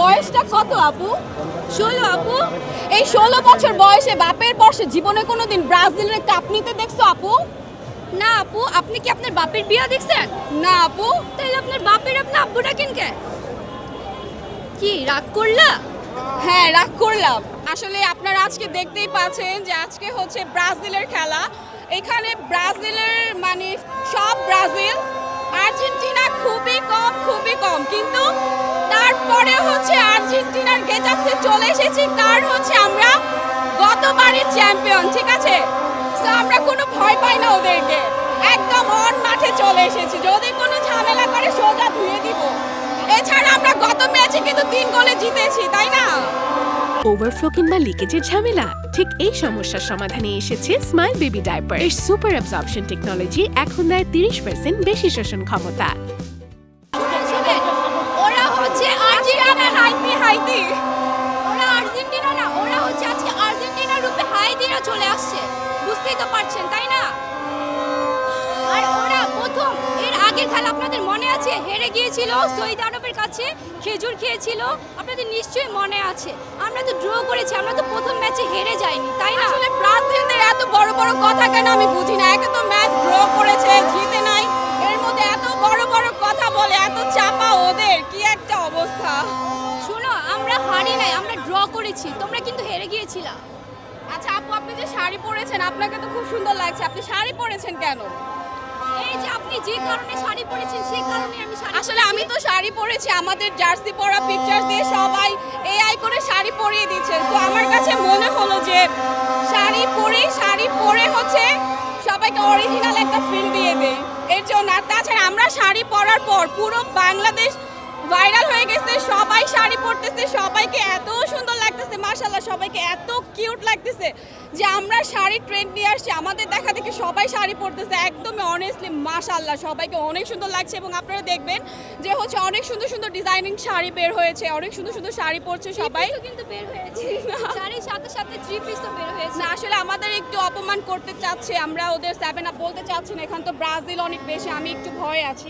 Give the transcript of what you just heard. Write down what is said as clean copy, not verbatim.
বয়সটা কত আপু? 16 আপু। এই 16 বছর বয়সে বাপের বর্ষে জীবনে কোনোদিন ব্রাজিলের কাপ নিতে দেখছো আপু? না আপু, আপনি কি আপনার বাপের বিয়া দেখছেন? না আপু। তাহলে আপনার বাপের আপনার আব্বু ডাকেন কে? কি রাগ করলা? হ্যাঁ, রাগ করলাম। আসলে আপনারা আজকে দেখতেই পাচ্ছেন যে আজকে হচ্ছে ব্রাজিলের খেলা। এখানে ব্রাজিলের মানে সব ব্রাজিল, আর্জেন্টিনা খুবই কম, কিন্তু তারপরে হচ্ছে আর্জেন্টিনার গেটাফে চলে এসেছি, কারণ হচ্ছে আমরা গতবারের চ্যাম্পিয়ন, ঠিক আছে? তো আমরা কোনো ভয় পাই না ওদেরকে, একদম অন মাঠে চলে এসেছি। যদি কোনো ঝামেলা করে সোজা ধুয়ে দিব। এছাড়া আমরা গত ম্যাচে কিন্তু 3 গোলে জিতেছি, তাই না? ওভারফ্লো কিংবা লিকেজের ঝামেলা? ঠিক এই সমস্যার সমাধানে এসেছে স্মাইল বেবি ডাইপার। এর সুপার অ্যাবজর্পশন টেকনোলজি এখন দেয় 30% বেশি শোষণ ক্ষমতা। শুনেন, ওরা হচ্ছে আর্জেন্টিনা হাইতি। ওরা আর্জেন্টিনা না, ওরা হচ্ছে আজকে আর্জেন্টিনার রূপে হাইদিরা চলে আসছে। বুঝতেই তো পারছেন, তাই না? আর ওরা প্রথম এর আগের খেলা আপনাদের মনে আছে, হেরে গিয়েছিল সৌদি আরবের কাছে, খেজুর খেয়েছিল, আপনাদের নিশ্চয়ই মনে আছে। আমরা তো ড্র করেছি, আমরা তো প্রথম ম্যাচে হেরে যাইনি, তাই না? আসলে ব্রাজিলদের এত বড় বড় কথা কেন আমি বুঝি না। একে তো ম্যাচ ড্র করেছে, জিতে নাই, এর মধ্যে এত বড় বড় কথা বলে, এত চাপা ওদের, কি একটা অবস্থা। শোনো, আমরা হারি নাই, আমরা ড্র করেছি, তোমরা কিন্তু হেরে গিয়েছিলা। আচ্ছা আপু, আপনি যে শাড়ি পরেছেন, আপনাকে তো খুব সুন্দর লাগছে, আপনি শাড়ি পরেছেন কেন? এই যে আপনি যে কারণে শাড়ি পরেছেন সেই কারণে আমি শাড়ি আসলে আমি তো শাড়ি পরেছি, আমাদের জার্সি পরা পিকচার দিয়ে সবাই এআই করে শাড়ি পরিয়ে দিচ্ছে। তো আমার কাছে মনে হলো যে শাড়ি পরে হচ্ছে সবাইকে অরিজিনাল একটা ফিল দিয়ে দেই, এর জন্য। আর তাছাড়া আমরা শাড়ি পরার পর পুরো বাংলাদেশ ভাইরাল হয়ে গেছে, সবাই শাড়ি পরতেছে, সবাইকে এত সুন্দর লাগতেছে, মাশাআল্লাহ, সবাইকে এত কিউট লাগতেছে যে আমরা শাড়ি ট্রেন্ড নিয়ে আসছি, আমাদের দেখা দেখি সবাই শাড়ি পরতেছে, একদমই অনেস্টলি মাশাআল্লাহ সবাইকে অনেক সুন্দর লাগছে। এবং আপনারা দেখবেন যে হচ্ছে অনেক সুন্দর সুন্দর ডিজাইনিং শাড়ি বের হয়েছে, অনেক সুন্দর সুন্দর শাড়ি পরছে সবাই। কিন্তু বের হয়েছে, শাড়ির সাথে সাথে 3 পিসও বের হয়েছে। না, আসলে আমাদের একটু অপমান করতে চাচ্ছে, আমরা ওদের 7 আপ বলতে চাচ্ছি না, এখান তো ব্রাজিল অনেক বেশি, আমি একটু ভয়ে আছি।